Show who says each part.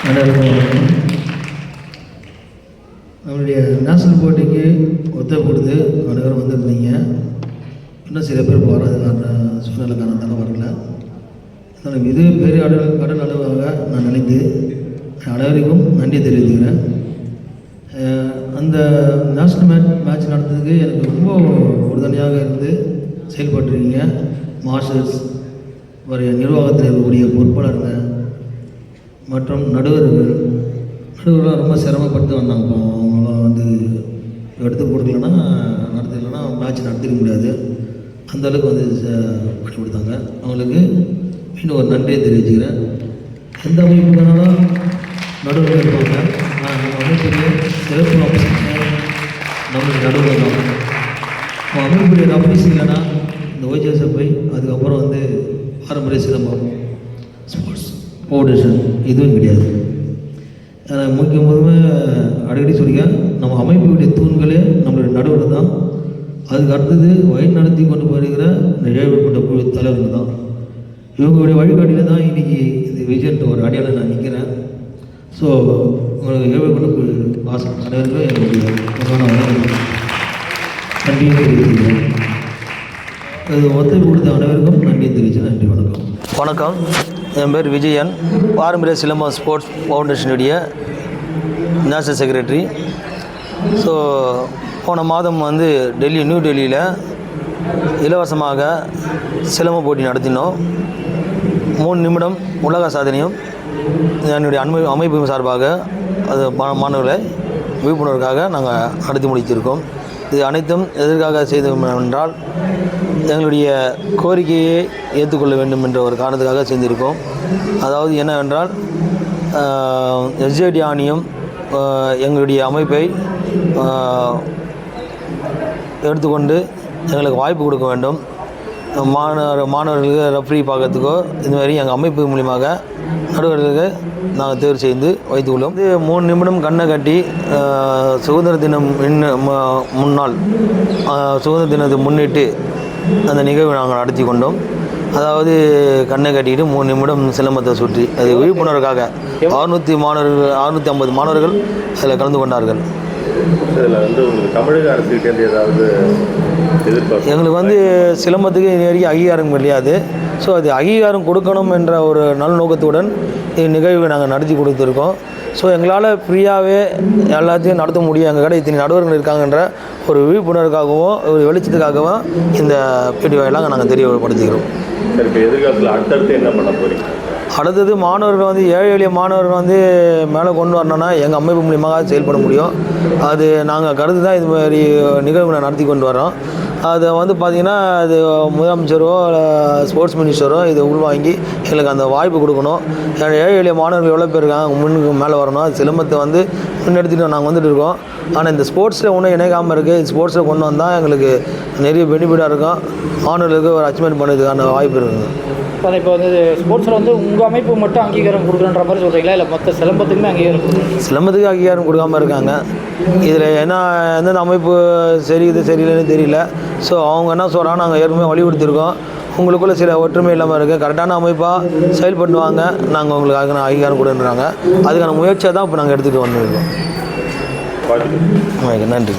Speaker 1: அனைவருக்கும் நம்மளுடைய நேஷனல் போட்டிக்கு ஒத்துழைப்பு கொடுத்து அனைவரும் வந்திருந்தீங்க. இன்னும் சில பேர் போகிறதுக்கான சூழ்நிலை காரணத்தால் வரல. அதனால் இது பெரிய கடல் அளவாக நான் நினைத்து அனைவருக்கும் நன்றி தெரிவித்துக்கிறேன். அந்த நேஷ்னல் மேட்ச் நடந்ததுக்கு எனக்கு ரொம்ப உறுதுணையாக இருந்து செயல்பட்டுருக்கீங்க. மாஸ்டர்ஸ் வரைய நிர்வாகத்தில் இருக்கக்கூடிய பொறுப்பாளர்கள் மற்றும் நடுவர்கள்லாம் ரொம்ப சிரமப்பட்டு வந்தாங்க. அவங்களாம் வந்து எடுத்து கொடுக்கலன்னா நடத்தலைன்னா மேட்ச் நடத்திக்க முடியாது. அந்தளவுக்கு வந்து பண்ணி கொடுத்தாங்க. அவங்களுக்கு இன்னும் ஒரு நன்றியை தெரிவிச்சுக்கிறேன். எந்த அமைப்புனாலும் நடுவர்கள் இருப்பாங்க. நம்ம அமைப்புடைய சிறப்பு ஆஃபீஸர் நம்மளுக்கு நடுவர் தான். அமைப்புடைய ஆஃபீஸ் இல்லைன்னா இந்த OJSFI அதுக்கப்புறம் வந்து பாரம்பரிய சிலம்பம் ஸ்போர்ட்ஸ் ஃபவுண்டேஷன் இதுவும் கிடையாது. முக்கியமாக அடிக்கடி சொல்லிக்க நம்ம அமைப்புடைய தூண்களே நம்மளுடைய நடுவர் தான். அதுக்கு அடுத்தது வழி நடத்தி கொண்டு போகிற இந்த ஏழ்மைப்பட்ட குழு தலைவர்கள் தான். இவங்களுடைய வழிகாட்டியில் தான் இன்றைக்கி இந்த விஜயன்ட்டு ஒரு அடையாளம் நான் நிற்கிறேன். ஸோ உங்களுக்கு ஏழ்மைப்பட்ட குழு ஆசிரியர் அனைவருக்கும் என்னுடைய நன்றியை தெரிவிக்கிறேன். அது ஒத்துழைப்பு கொடுத்த அனைவருக்கும் நன்றியை தெரிவித்து நன்றி. வணக்கம்.
Speaker 2: வணக்கம். என் பேர் விஜயன், பாரம்பரிய சிலம்பம் ஸ்போர்ட்ஸ் ஃபவுண்டேஷனுடைய நேஷனல் செக்ரட்டரி. ஸோ போன மாதம் வந்து நியூ டெல்லியில் இலவசமாக சிலம்ப போட்டி நடத்தினோம். 3 நிமிடம் உலக சாதனையும் என்னுடைய அமைப்பு சார்பாக அது மாணவர்களை விழிப்புணர்வுக்காக நாங்கள் நடத்தி முடித்திருக்கோம். இது அனைத்தும் எதற்காக செய்தோம் என்றால் எங்களுடைய கோரிக்கையை ஏற்றுக்கொள்ள வேண்டும் என்ற ஒரு காரணத்துக்காக செஞ்சுருக்கோம். அதாவது என்னவென்றால் SJD ஆணையம் எங்களுடைய அமைப்பை எடுத்துக்கொண்டு எங்களுக்கு வாய்ப்பு கொடுக்க வேண்டும். மாணவர்களுக்கு ரெஃப்ரி பார்க்கறதுக்கோ இதுமாதிரி எங்கள் அமைப்பு மூலியமாக நடுவர்களுக்கு நாங்கள் தேர்வு செய்து வைத்துக்கொள்ளும். 3 நிமிடம் கண்ணை கட்டி சுதந்திர தினம் முன்னாள் சுதந்திர தினத்தை முன்னிட்டு அந்த நிகழ்வை நாங்கள் நடத்தி கொண்டோம். அதாவது கண்ணை கட்டிக்கிட்டு 3 நிமிடம் சிலம்பத்தை சுற்றி அது விழிப்புணர்வுக்காக 650 மாணவர்கள் அதில் கலந்து கொண்டார்கள்.
Speaker 3: இதில் வந்து உங்களுக்கு தமிழக அரசுகிட்டேருந்து ஏதாவது
Speaker 2: எங்களுக்கு வந்து சிலம்பத்துக்கு நிறைய அங்கீகாரம் கிடையாது. ஸோ அது அங்கீகாரம் கொடுக்கணும் என்ற ஒரு நல்ல நோக்கத்துடன் நிகழ்வை நாங்கள் நடத்தி கொடுத்துருக்கோம். ஸோ எங்களால் ஃப்ரீயாகவே எல்லாத்தையும் நடத்த முடியும். எங்கள் கடை இத்தனை நடுவர்கள் இருக்காங்கன்ற ஒரு விழிப்புணர்வுக்காகவும் ஒரு வெளிச்சத்துக்காகவும் இந்த PTYலாம் நாங்கள் தெரியப்படுத்திக்கிறோம்.
Speaker 3: சரி, இப்போ எதிர்காலத்தில் அடுத்தடுத்து என்ன பண்ண போகிறீங்க?
Speaker 2: அடுத்தது மாணவர்கள் வந்து எளிய மாணவர்கள் வந்து மேலே கொண்டு வரணும்னா எங்கள் அமைப்பு மூலியமாக செயல்பட முடியும். அது நாங்கள் கருத்து தான் இது மாதிரி நிகழ்வுகளை நடத்தி கொண்டு வரோம். அதை வந்து பார்த்திங்கன்னா அது முதலமைச்சரோ ஸ்போர்ட்ஸ் மினிஸ்டரோ இதை உள்வாங்கி எங்களுக்கு அந்த வாய்ப்பு கொடுக்கணும். எளிய மாணவர்கள் எவ்வளோ பேர் இருக்காங்க முன்னுக்கு மேலே வரணும். அது சிலம்பத்தை வந்து முன்னெடுத்துட்டு நாங்கள் வந்துட்டு இருக்கோம். ஆனால் இந்த ஸ்போர்ட்ஸில் ஒன்றும் இணைக்காமல் இருக்குது. ஸ்போர்ட்ஸில் கொண்டு வந்தால் எங்களுக்கு நிறைய பெனிஃபிட்டாக இருக்கும். மாணவர்களுக்கு ஒரு அச்சீவ்மெண்ட் பண்ணுறதுக்கான வாய்ப்பு இருக்குங்க.
Speaker 4: இப்போ வந்து ஸ்போர்ட்ஸில் வந்து உங்கள் அமைப்பு மட்டும் அங்கீகாரம் கொடுக்குறன்ற மாதிரி சொல்கிறீங்களா, இல்லை மொத்த சிலம்பத்துக்குமே அங்கீகாரம் கொடுக்குறீங்க?
Speaker 2: சிலம்பத்துக்கு அங்கீகாரம் கொடுக்காமல் இருக்காங்க. இதில் என்ன எந்தெந்த அமைப்பு சரியில்லைன்னு தெரியல. ஸோ அவங்க என்ன சொல்கிறாங்க, நாங்கள் ஏற்கனவே வலியுறுத்திருக்கோம். உங்களுக்குள்ளே சில ஒற்றுமை இல்லாமல் இருக்குது. கரெக்டான அமைப்பாக செயல்படுவாங்க, நாங்கள் உங்களுக்கு அதுக்கான அங்கீகாரம் கொடுன்றாங்க. அதுக்கான முயற்சியை தான் இப்போ நாங்கள் எடுத்துகிட்டு வந்துருக்கோம். நன்றி.